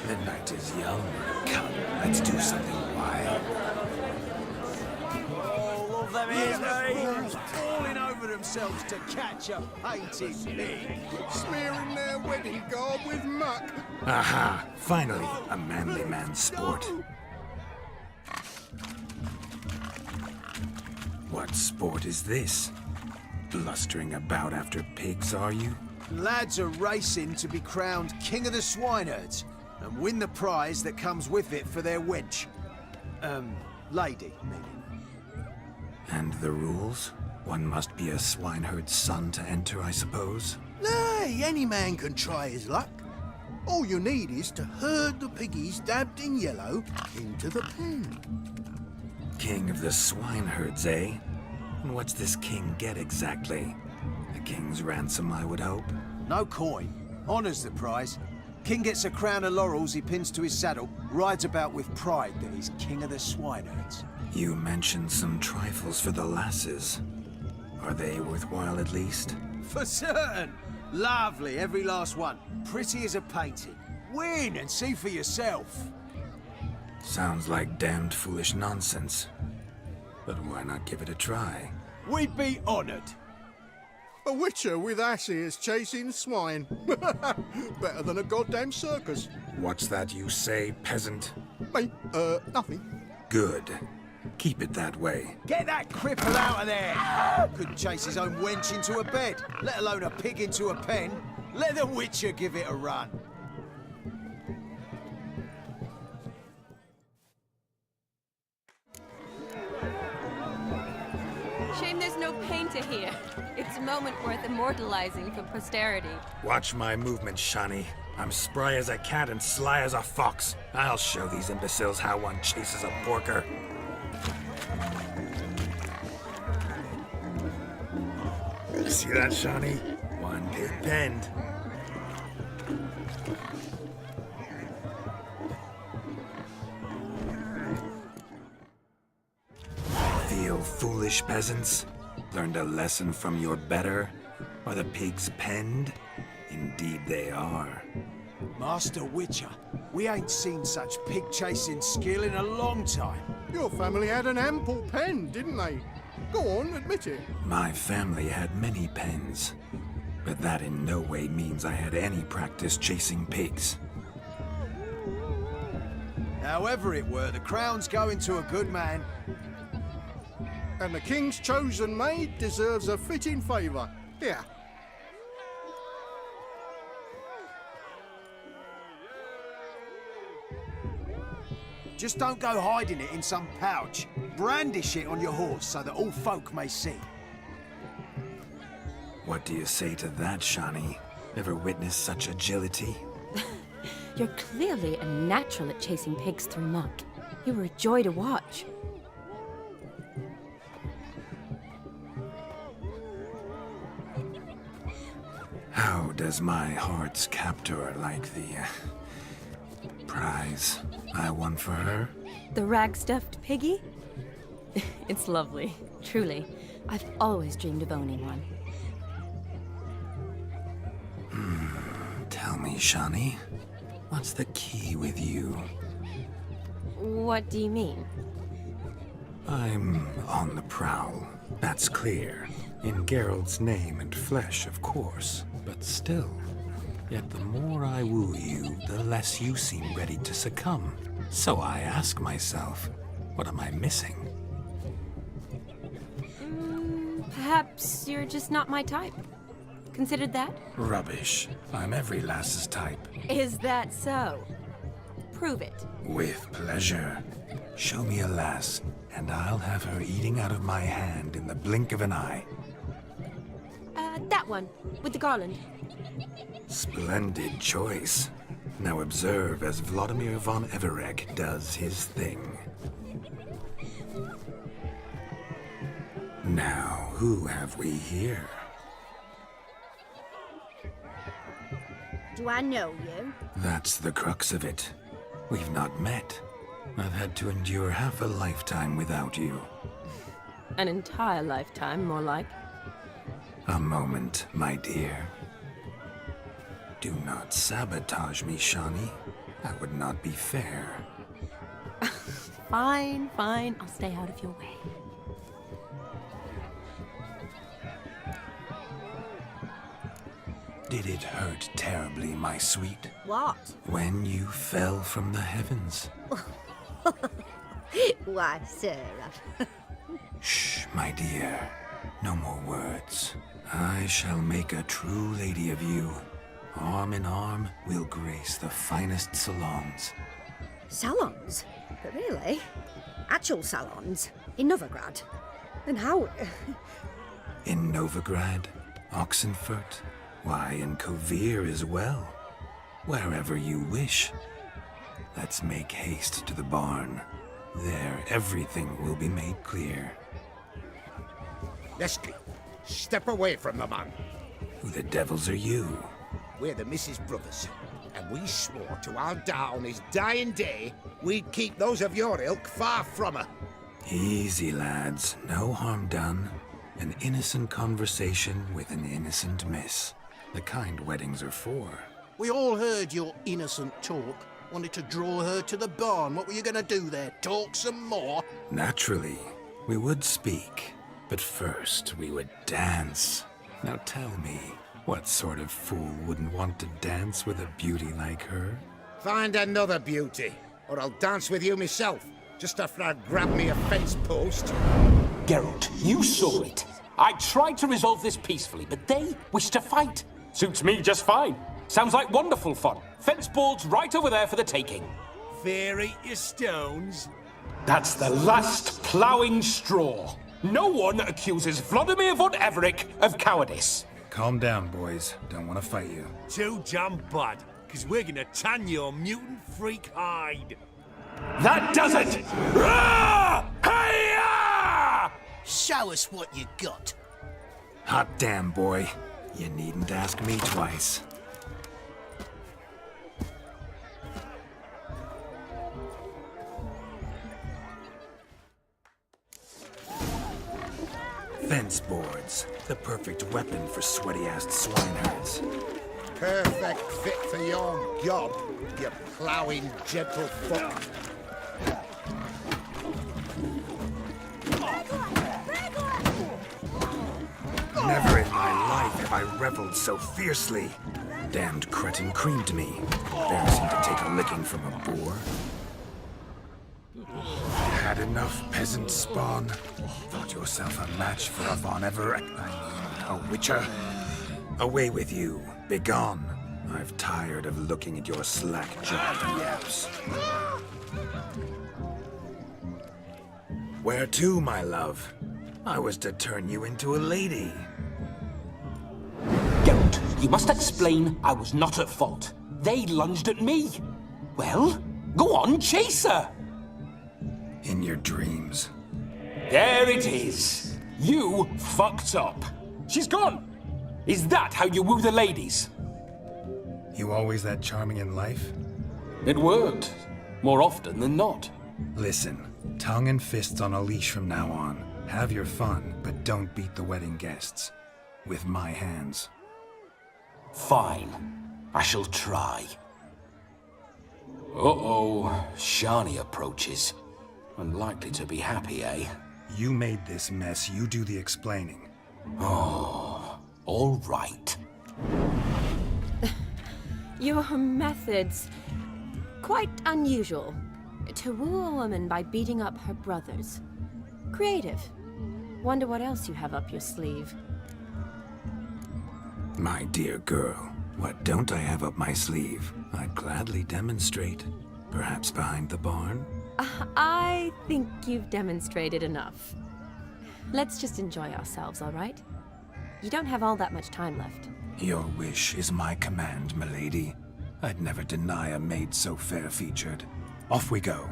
The night is young. Come, let's do something wild. All of them enemies falling over themselves to catch a painted pig. Smearing their wedding garb with muck. Aha! Finally, a manly man's sport. What sport is this? Blustering about after pigs, are you? Lads are racing to be crowned King of the Swineherds and win the prize that comes with it for their wench. Lady, meaning. And the rules? One must be a swineherd's son to enter, I suppose? Nay, any man can try his luck. All you need is to herd the piggies dabbed in yellow into the pen. King of the swineherds, eh? And what's this king get exactly? A king's ransom, I would hope. No coin. Honours the prize. King gets a crown of laurels he pins to his saddle, rides about with pride that he's King of the Swineherds. You mentioned some trifles for the lasses. Are they worthwhile at least? For certain! Lovely, every last one. Pretty as a painting. Win and see for yourself. Sounds like damned foolish nonsense. But why not give it a try? We'd be honoured. A witcher with ass ears chasing swine. Better than a goddamn circus. What's that you say, peasant? Mate, nothing. Good. Keep it that way. Get that cripple out of there! Couldn't chase his own wench into a bed, let alone a pig into a pen. Let the witcher give it a run. Shame there's no painter here. It's a moment worth immortalizing for posterity. Watch my movements, Shani. I'm spry as a cat and sly as a fox. I'll show these imbeciles how one chases a porker. See that, Shani? One pig penned. Feel foolish, peasants? Learned a lesson from your better? Are the pigs penned? Indeed they are. Master Witcher, we ain't seen such pig-chasing skill in a long time. Your family had an ample pen, didn't they? Go on, admit it. My family had many pens, but that in no way means I had any practice chasing pigs. However it were, the crown's going to a good man. And the king's chosen maid deserves a fitting favour. Here. Just don't go hiding it in some pouch. Brandish it on your horse so that all folk may see. What do you say to that, Shani? Ever witnessed such agility? You're clearly a natural at chasing pigs through muck. You were a joy to watch. How does my heart's captor like the prize I won for her? The rag-stuffed piggy? It's lovely, truly. I've always dreamed of owning one. Tell me, Shani, what's the key with you? What do you mean? I'm on the prowl, that's clear. In Geralt's name and flesh, of course, but still. Yet the more I woo you, the less you seem ready to succumb. So I ask myself, what am I missing? Perhaps you're just not my type. Considered that? Rubbish. I'm every lass's type. Is that so? Prove it. With pleasure. Show me a lass, and I'll have her eating out of my hand in the blink of an eye. That one, with the garland. Splendid choice. Now observe as Vladimir von Everek does his thing. Now, who have we here? Do I know you? That's the crux of it. We've not met. I've had to endure half a lifetime without you. An entire lifetime, more like. A moment, my dear. Do not sabotage me, Shani. That would not be fair. Fine, fine. I'll stay out of your way. Did it hurt terribly, my sweet? What? When you fell from the heavens? Why, Sarah. Shh, my dear. No more words. I shall make a true lady of you. Arm in arm, we'll grace the finest salons. Salons? But really? Actual salons? In Novigrad? And how? In Novigrad, Oxenfurt, why, in Kovir as well. Wherever you wish. Let's make haste to the barn. There, everything will be made clear. Leslie, step away from the man. Who the devils are you? We're the Mrs. Brothers, and we swore to our Da on his dying day we'd keep those of your ilk far from her. Easy, lads. No harm done. An innocent conversation with an innocent miss. The kind weddings are for. We all heard your innocent talk. Wanted to draw her to the barn. What were you going to do there? Talk some more? Naturally, we would speak. But first, we would dance. Now tell me, what sort of fool wouldn't want to dance with a beauty like her? Find another beauty, or I'll dance with you myself, just after I grab me a fence post. Geralt, you saw it. I tried to resolve this peacefully, but they wish to fight. Suits me just fine. Sounds like wonderful fun. Fence boards right over there for the taking. Fear eat your stones. That's the last ploughing straw. No one accuses Vladimir von Everick of cowardice. Calm down, boys. Don't want to fight you. Too damn bad, because we're gonna tan your mutant freak hide. That does it! Rah! Hi-ya! Show us what you got. Hot damn, boy. You needn't ask me twice. Fence boards. The perfect weapon for sweaty-assed swineherds. Perfect fit for your job, you ploughing gentlefolk. Never in my life have I reveled so fiercely. Damned cretin creamed me. Embarrassing to take a licking from a boar. Had enough, peasant spawn. Thought yourself a match for a Von Everett. A witcher. Away with you. Begone. I've tired of looking at your slack-jawed yaps. Where to, my love? I was to turn you into a lady. Geralt, you must explain I was not at fault. They lunged at me. Well, go on, chase her. In your dreams. There it is. You fucked up. She's gone. Is that how you woo the ladies? You always that charming in life? It worked. More often than not. Listen, tongue and fists on a leash from now on. Have your fun, but don't beat the wedding guests. With my hands. Fine. I shall try. Uh-oh. Shani approaches. Unlikely to be happy, eh? You made this mess, you do the explaining. Oh, all right. Your methods... quite unusual. To woo a woman by beating up her brothers. Creative. Wonder what else you have up your sleeve. My dear girl, what don't I have up my sleeve? I'd gladly demonstrate. Perhaps behind the barn? I think you've demonstrated enough. Let's just enjoy ourselves, all right? You don't have all that much time left. Your wish is my command, milady. I'd never deny a maid so fair-featured. Off we go.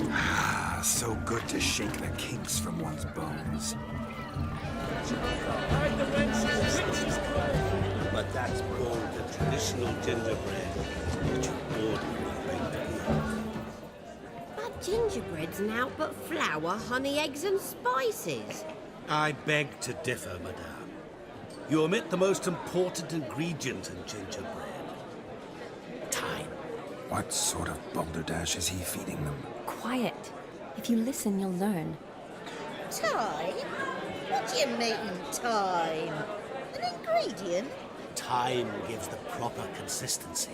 Ah, so good to shake the kinks from one's bones. But that's called the traditional gingerbread, which you ordinarily make. Gingerbread's naught but flour, honey, eggs and spices. I beg to differ, madame. You omit the most important ingredient in gingerbread. Time. What sort of balderdash is he feeding them? Quiet. If you listen, you'll learn. Time? What do you mean, time? An ingredient? Time gives the proper consistency.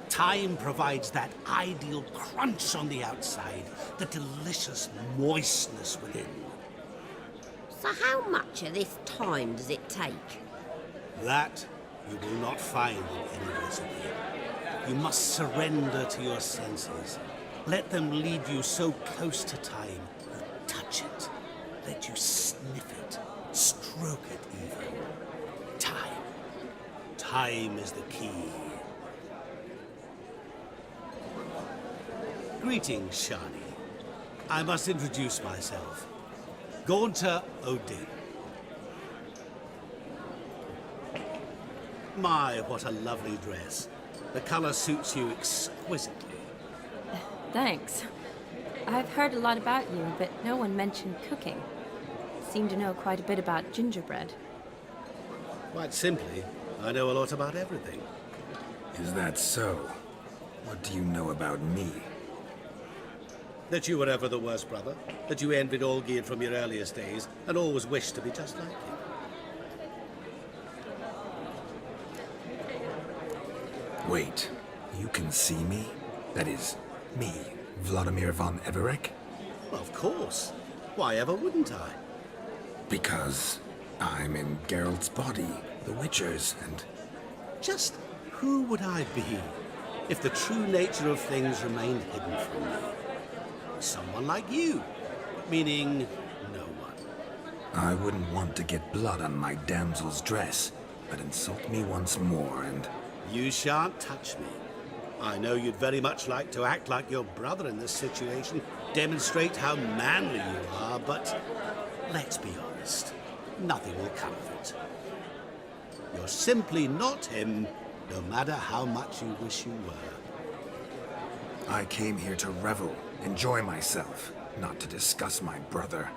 Time provides that ideal crunch on the outside, the delicious moistness within. So how much of this time does it take? That you will not find in any recipe. You must surrender to your senses. Let them lead you so close to time, you touch it. Let you sniff it, stroke it even. Time. Time is the key. Greetings, Shani. I must introduce myself. Gaunter Odin. My, what a lovely dress. The color suits you exquisitely. Thanks. I've heard a lot about you, but no one mentioned cooking. Seem to know quite a bit about gingerbread. Quite simply, I know a lot about everything. Is that so? What do you know about me? That you were ever the worst brother, that you envied Olgierd from your earliest days, and always wished to be just like him. Wait, you can see me? That is, me, Vladimir von Everek? Well, of course. Why ever wouldn't I? Because I'm in Geralt's body, the Witcher's, and... Just who would I be if the true nature of things remained hidden from me? Someone like you, meaning no one. I wouldn't want to get blood on my damsel's dress, but insult me once more and... You shan't touch me. I know you'd very much like to act like your brother in this situation, demonstrate how manly you are, but let's be honest, nothing will come of it. You're simply not him, no matter how much you wish you were. I came here to revel, enjoy myself, not to discuss my brother.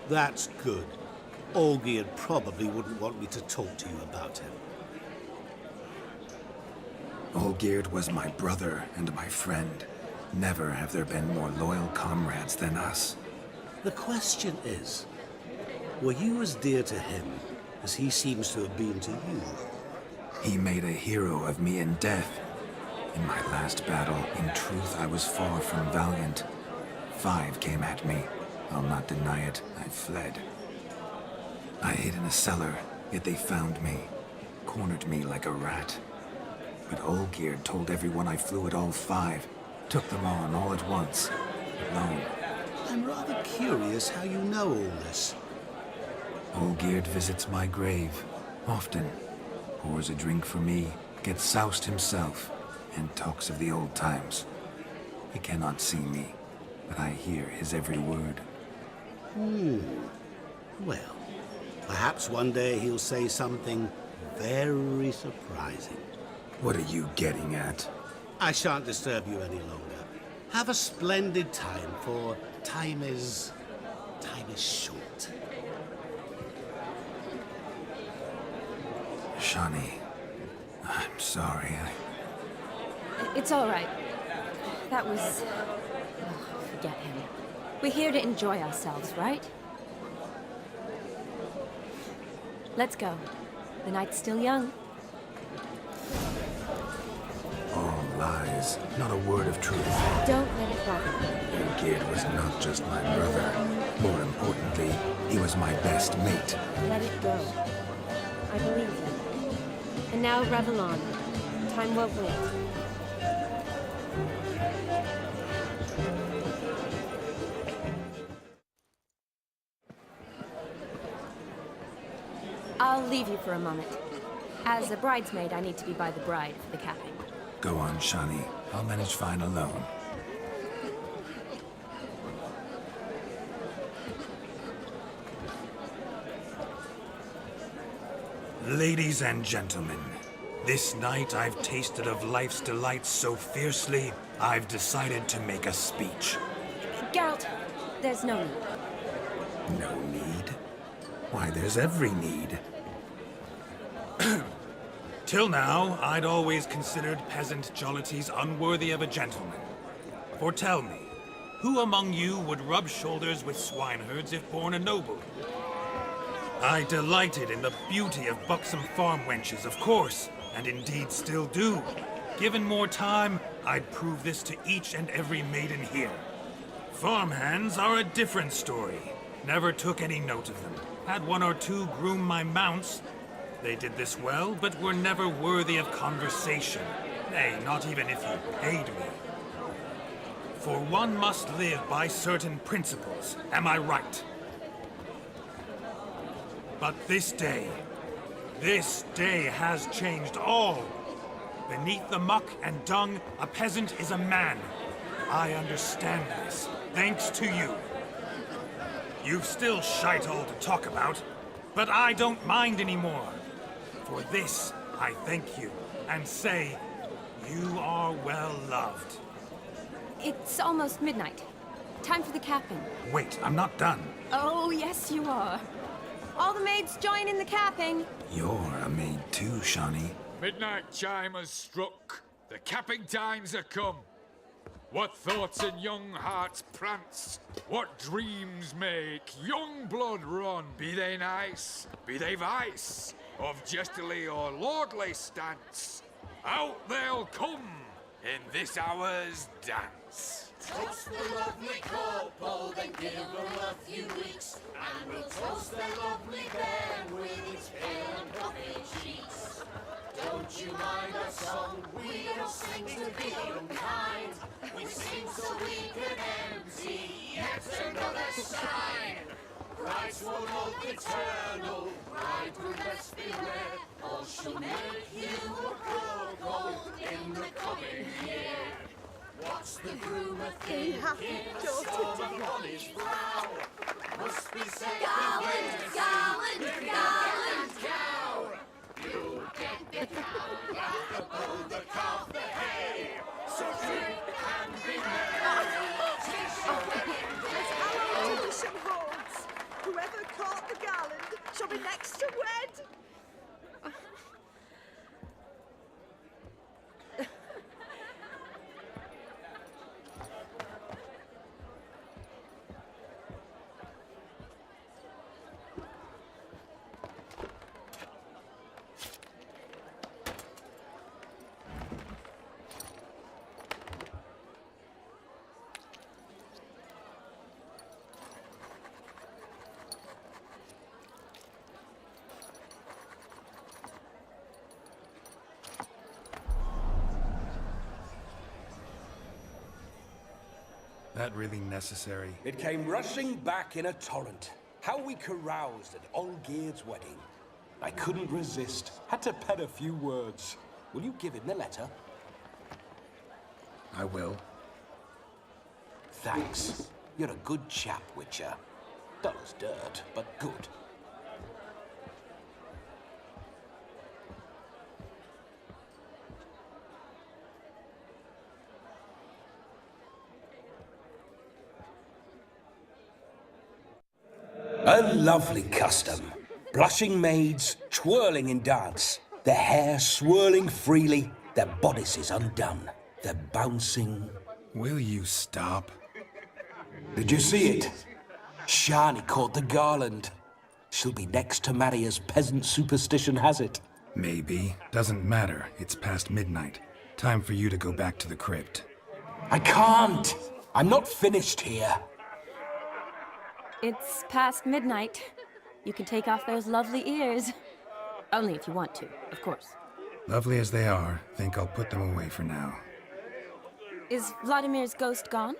That's good. Olgierd probably wouldn't want me to talk to you about him. Olgierd was my brother and my friend. Never have there been more loyal comrades than us. The question is, were you as dear to him as he seems to have been to you? He made a hero of me in death. In my last battle, in truth, I was far from valiant. 5 came at me. I'll not deny it, I fled. I hid in a cellar, yet they found me. Cornered me like a rat. But Olgierd told everyone I flew at all 5. Took them on all at once, alone. I'm rather curious how you know all this. Olgierd visits my grave, often. Pours a drink for me, gets soused himself, and talks of the old times. He cannot see me, but I hear his every word. Well, perhaps one day he'll say something very surprising. What are you getting at? I shan't disturb you any longer. Have a splendid time, for time is short. Shani, I'm sorry, It's all right. That was... Oh, forget him. We're here to enjoy ourselves, right? Let's go. The night's still young. All lies, not a word of truth. Don't let it bother you. Olgierd was not just my brother. More importantly, he was my best mate. Let it go. I believe you. And now revel on. Time won't wait. I'll leave you for a moment. As a bridesmaid, I need to be by the bride for the capping. Go on, Shani. I'll manage fine alone. Ladies and gentlemen, This night I've tasted of life's delights so fiercely, I've decided to make a speech. Geralt, there's no need. No need? Why, there's every need. Till now, I'd always considered peasant jollities unworthy of a gentleman. For tell me, who among you would rub shoulders with swineherds if born a noble? I delighted in the beauty of buxom farm wenches, of course, and indeed still do. Given more time, I'd prove this to each and every maiden here. Farmhands are a different story. Never took any note of them. Had one or two groom my mounts. They did this well, but were never worthy of conversation. Nay, not even if you paid me. For one must live by certain principles, am I right? But this day has changed all. Beneath the muck and dung, a peasant is a man. I understand this, thanks to you. You've still shite all to talk about, but I don't mind anymore. For this, I thank you, and say, you are well loved. It's almost midnight. Time for the capping. Wait, I'm not done. Oh, yes, you are. All the maids join in the capping. You're a maid too, Shawnee. Midnight chime has struck. The capping times are come. What thoughts in young hearts prance? What dreams make young blood run? Be they nice, be they vice, of jestily or lordly stance, out they'll come in this hour's dance. Toast the lovely corporal, then give her a few weeks, and we'll toast the lovely bairn with its pale and puffy cheeks. Don't you mind our song? We don't sing to be unkind. We sing so we can empty yet another sign. Christ will love eternal, bridegroom best beware, or she'll make you a crow in the coming year. What's the groom a thinking? Storm on his brow. Must be said gallant, cow. You'll get the cow, got the bull, the calf, the hay. So drink and be merry. Tis your wedding day. Tradition holds. Whoever caught the garland shall be next to wed. That really necessary? It came rushing back in a torrent. How we caroused at Olgierd's wedding. I couldn't resist. Had to pen a few words. Will you give him the letter? I will. Thanks. You're a good chap, Witcher. Dull as dirt, but good. A lovely custom. Blushing maids, twirling in dance, their hair swirling freely, their bodices undone, their bouncing... Will you stop? Did you see it? Shani caught the garland. She'll be next to marry as peasant superstition has it. Maybe. Doesn't matter. It's past midnight. Time for you to go back to the crypt. I can't! I'm not finished here. It's past midnight. You can take off those lovely ears. Only if you want to, of course. Lovely as they are, think I'll put them away for now. Is Vladimir's ghost gone?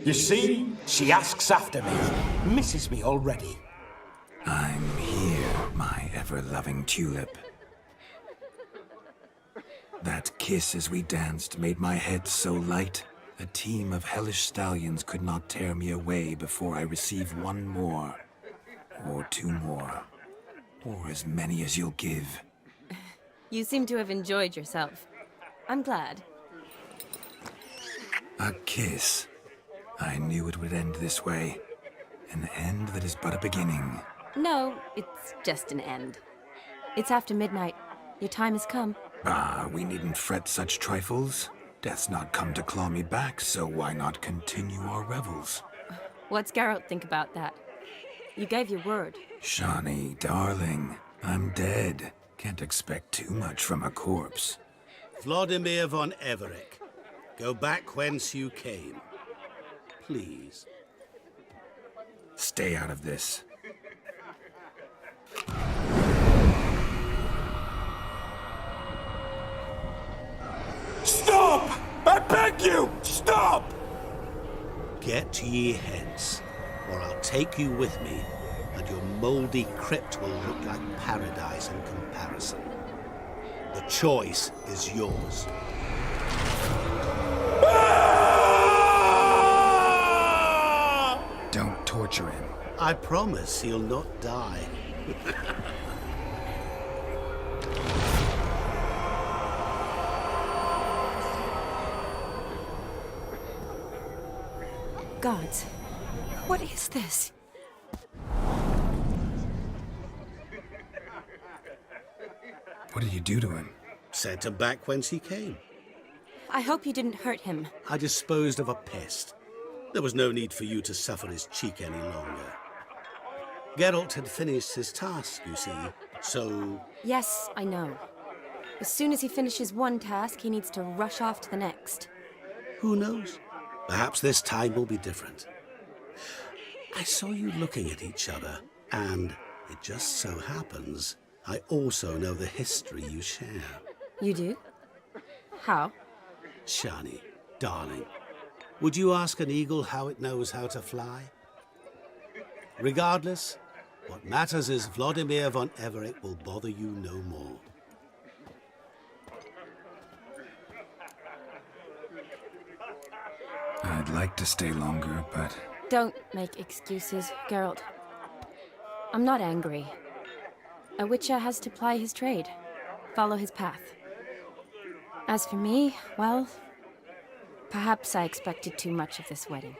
You see? She asks after me. Misses me already. I'm here, my ever-loving tulip. That kiss as we danced made my head so light. A team of hellish stallions could not tear me away before I receive one more. Or two more. Or as many as you'll give. You seem to have enjoyed yourself. I'm glad. A kiss. I knew it would end this way. An end that is but a beginning. No, it's just an end. It's after midnight. Your time has come. Ah, we needn't fret such trifles. Death's not come to claw me back, so why not continue our revels? What's Geralt think about that? You gave your word. Shawnee, darling, I'm dead. Can't expect too much from a corpse. Vladimir von Everett, go back whence you came. Please. Stay out of this. Stop! I beg you! Stop! Get ye hence, or I'll take you with me, and your mouldy crypt will look like paradise in comparison. The choice is yours. Don't torture him. I promise he'll not die. Gods, what is this? What did you do to him? Sent him back whence he came. I hope you didn't hurt him. I disposed of a pest. There was no need for you to suffer his cheek any longer. Geralt had finished his task, you see, so... Yes, I know. As soon as he finishes one task, he needs to rush off to the next. Who knows? Perhaps this time will be different. I saw you looking at each other, and it just so happens I also know the history you share. You do? How? Shani, darling, would you ask an eagle how it knows how to fly? Regardless, what matters is Vladimir von Everett will bother you no more. I'd like to stay longer, but... Don't make excuses, Geralt. I'm not angry. A witcher has to ply his trade, follow his path. As for me, well, perhaps I expected too much of this wedding.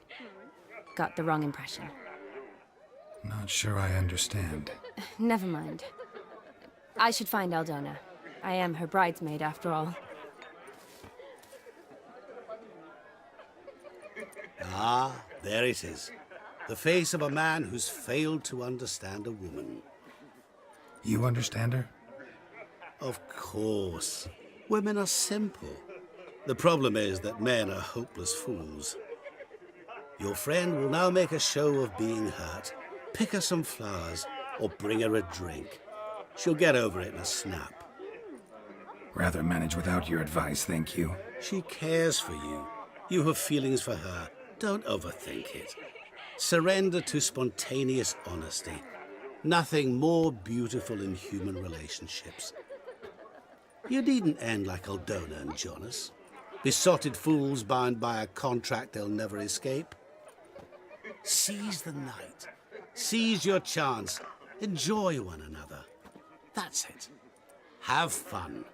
Got the wrong impression. Not sure I understand. Never mind. I should find Aldona. I am her bridesmaid, after all. Ah, there it is. The face of a man who's failed to understand a woman. You understand her? Of course. Women are simple. The problem is that men are hopeless fools. Your friend will now make a show of being hurt, pick her some flowers, or bring her a drink. She'll get over it in a snap. Rather manage without your advice, thank you. She cares for you. You have feelings for her. Don't overthink it. Surrender to spontaneous honesty. Nothing more beautiful in human relationships. You needn't end like Aldona and Jonas. Besotted fools bound by a contract they'll never escape. Seize the night. Seize your chance. Enjoy one another. That's it. Have fun.